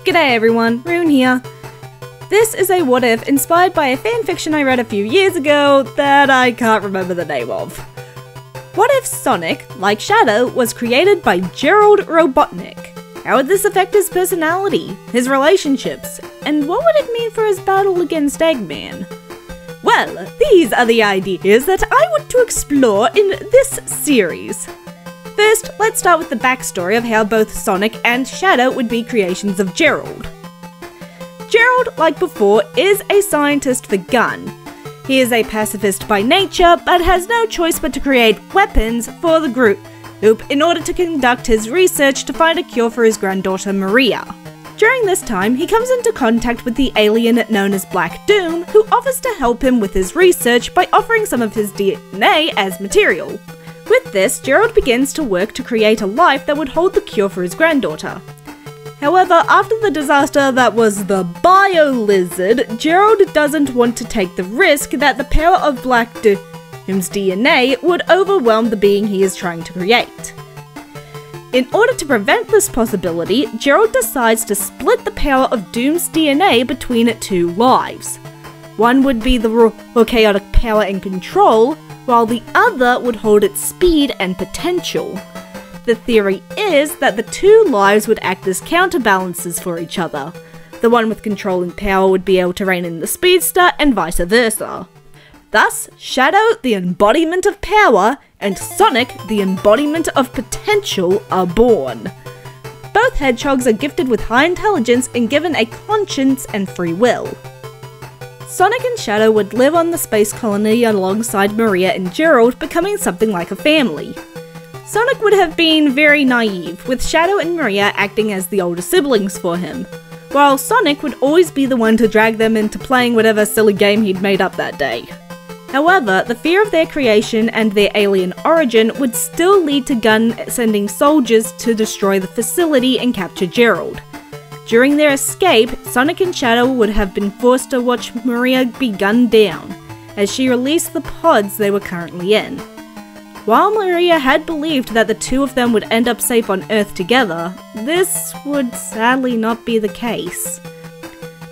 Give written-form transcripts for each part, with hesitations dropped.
G'day everyone, Rune here. This is a what if inspired by a fanfiction I read a few years ago that I can't remember the name of. What if Sonic, like Shadow, was created by Gerald Robotnik? How would this affect his personality, his relationships, and what would it mean for his battle against Eggman? Well, these are the ideas that I want to explore in this series. First, let's start with the backstory of how both Sonic and Shadow would be creations of Gerald. Gerald, like before, is a scientist for gun. He is a pacifist by nature, but has no choice but to create weapons for the group in order to conduct his research to find a cure for his granddaughter Maria. During this time, he comes into contact with the alien known as Black Doom, who offers to help him with his research by offering some of his DNA as material. With this, Gerald begins to work to create a life that would hold the cure for his granddaughter. However, after the disaster that was the bio-lizard, Gerald doesn't want to take the risk that the power of Black Doom's DNA would overwhelm the being he is trying to create. In order to prevent this possibility, Gerald decides to split the power of Doom's DNA between two lives. One would be the raw chaotic power and control, while the other would hold its speed and potential. The theory is that the two lives would act as counterbalances for each other. The one with control and power would be able to rein in the speedster, and vice versa. Thus, Shadow, the embodiment of power, and Sonic, the embodiment of potential, are born. Both hedgehogs are gifted with high intelligence and given a conscience and free will. Sonic and Shadow would live on the space colony alongside Maria and Gerald, becoming something like a family. Sonic would have been very naive, with Shadow and Maria acting as the older siblings for him, while Sonic would always be the one to drag them into playing whatever silly game he'd made up that day. However, the fear of their creation and their alien origin would still lead to Gun sending soldiers to destroy the facility and capture Gerald. During their escape, Sonic and Shadow would have been forced to watch Maria be gunned down, as she released the pods they were currently in. While Maria had believed that the two of them would end up safe on Earth together, this would sadly not be the case.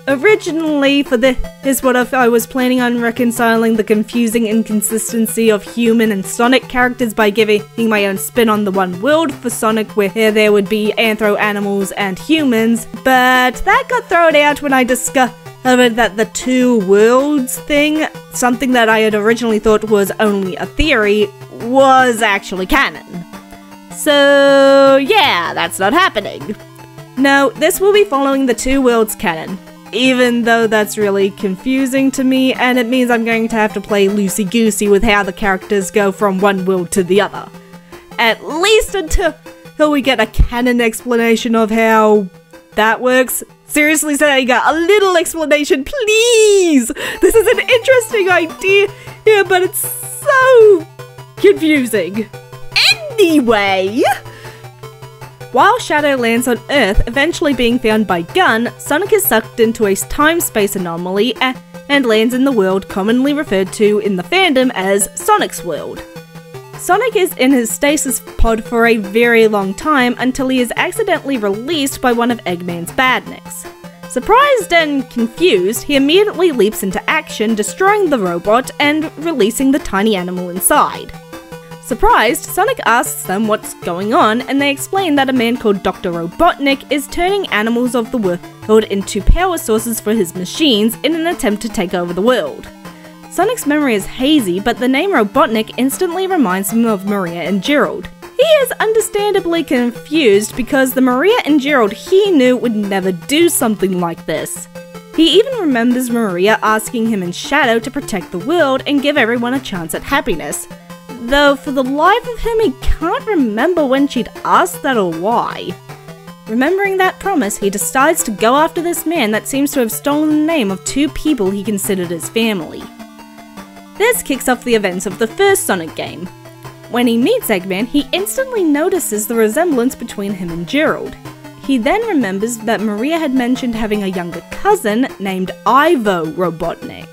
Originally, for this what if, I was planning on reconciling the confusing inconsistency of human and Sonic characters by giving my own spin on the one world for Sonic where there would be anthro animals and humans, but that got thrown out when I discovered that the two worlds thing, something that I had originally thought was only a theory, was actually canon. So yeah, that's not happening. No, this will be following the two worlds canon. Even though that's really confusing to me, and it means I'm going to have to play loosey-goosey with how the characters go from one world to the other. At least until we get a canon explanation of how that works. Seriously, Sega, a little explanation, please! This is an interesting idea, yeah, but it's so confusing. Anyway! While Shadow lands on Earth, eventually being found by Gun, Sonic is sucked into a time-space anomaly and lands in the world commonly referred to in the fandom as Sonic's World. Sonic is in his stasis pod for a very long time until he is accidentally released by one of Eggman's badniks. Surprised and confused, he immediately leaps into action, destroying the robot and releasing the tiny animal inside. Surprised, Sonic asks them what's going on, and they explain that a man called Dr. Robotnik is turning animals of the world into power sources for his machines in an attempt to take over the world. Sonic's memory is hazy, but the name Robotnik instantly reminds him of Maria and Gerald. He is understandably confused because the Maria and Gerald he knew would never do something like this. He even remembers Maria asking him and Shadow to protect the world and give everyone a chance at happiness. Though for the life of him, he can't remember when she'd asked that or why. Remembering that promise, he decides to go after this man that seems to have stolen the name of two people he considered his family. This kicks off the events of the first Sonic game. When he meets Eggman, he instantly notices the resemblance between him and Gerald. He then remembers that Maria had mentioned having a younger cousin named Ivo Robotnik.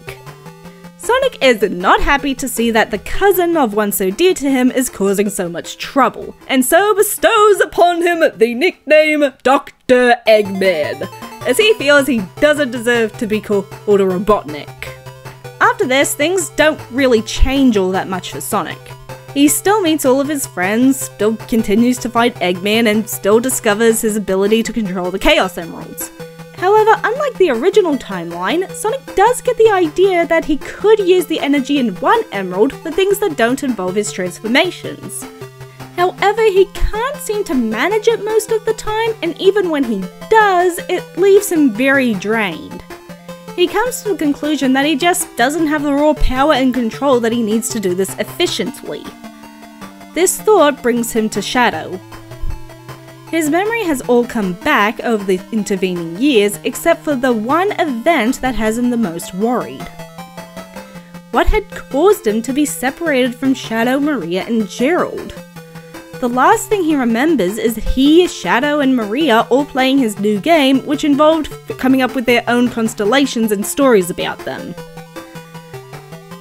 Sonic is not happy to see that the cousin of one so dear to him is causing so much trouble, and so bestows upon him the nickname Dr. Eggman. as he feels he doesn't deserve to be called a Robotnik. After this, things don't really change all that much for Sonic. He still meets all of his friends, still continues to fight Eggman, and still discovers his ability to control the Chaos Emeralds. However, unlike the original timeline, Sonic does get the idea that he could use the energy in one emerald for things that don't involve his transformations. However, he can't seem to manage it most of the time, and even when he does, it leaves him very drained. He comes to the conclusion that he just doesn't have the raw power and control that he needs to do this efficiently. This thought brings him to Shadow. His memory has all come back over the intervening years, except for the one event that has him the most worried. What had caused him to be separated from Shadow, Maria, and Gerald? The last thing he remembers is he, Shadow, and Maria all playing his new game, which involved coming up with their own constellations and stories about them.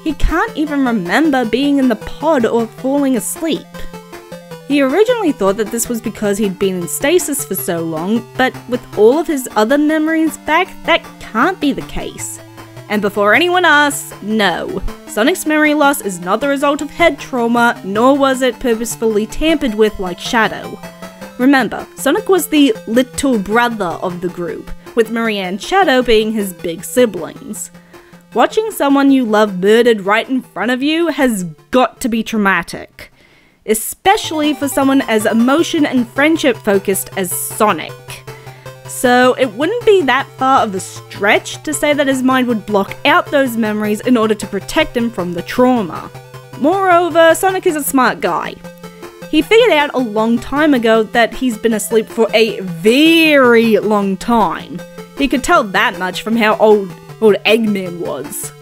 He can't even remember being in the pod or falling asleep. He originally thought that this was because he'd been in stasis for so long, but with all of his other memories back, that can't be the case. And before anyone asks, no, Sonic's memory loss is not the result of head trauma, nor was it purposefully tampered with like Shadow. Remember, Sonic was the little brother of the group, with Maria and Shadow being his big siblings. Watching someone you love murdered right in front of you has got to be traumatic. Especially for someone as emotion and friendship focused as Sonic. So it wouldn't be that far of a stretch to say that his mind would block out those memories in order to protect him from the trauma. Moreover, Sonic is a smart guy. He figured out a long time ago that he's been asleep for a very long time. He could tell that much from how old Eggman was.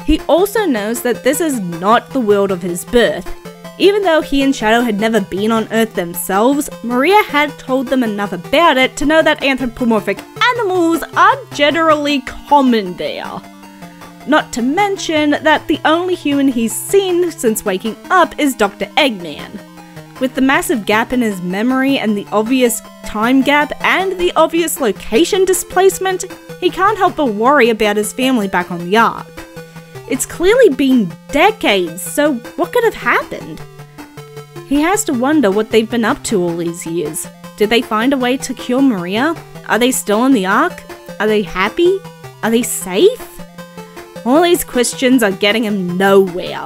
He also knows that this is not the world of his birth. Even though he and Shadow had never been on Earth themselves, Maria had told them enough about it to know that anthropomorphic animals are generally common there. Not to mention that the only human he's seen since waking up is Dr. Eggman. With the massive gap in his memory and the obvious time gap and the obvious location displacement, he can't help but worry about his family back on the Ark. It's clearly been decades, so what could have happened? He has to wonder what they've been up to all these years. Did they find a way to cure Maria? Are they still on the Ark? Are they happy? Are they safe? All these questions are getting him nowhere.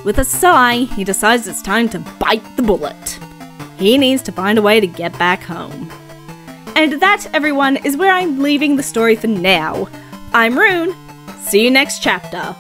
With a sigh, he decides it's time to bite the bullet. He needs to find a way to get back home. And that, everyone, is where I'm leaving the story for now. I'm Rune. See you next chapter.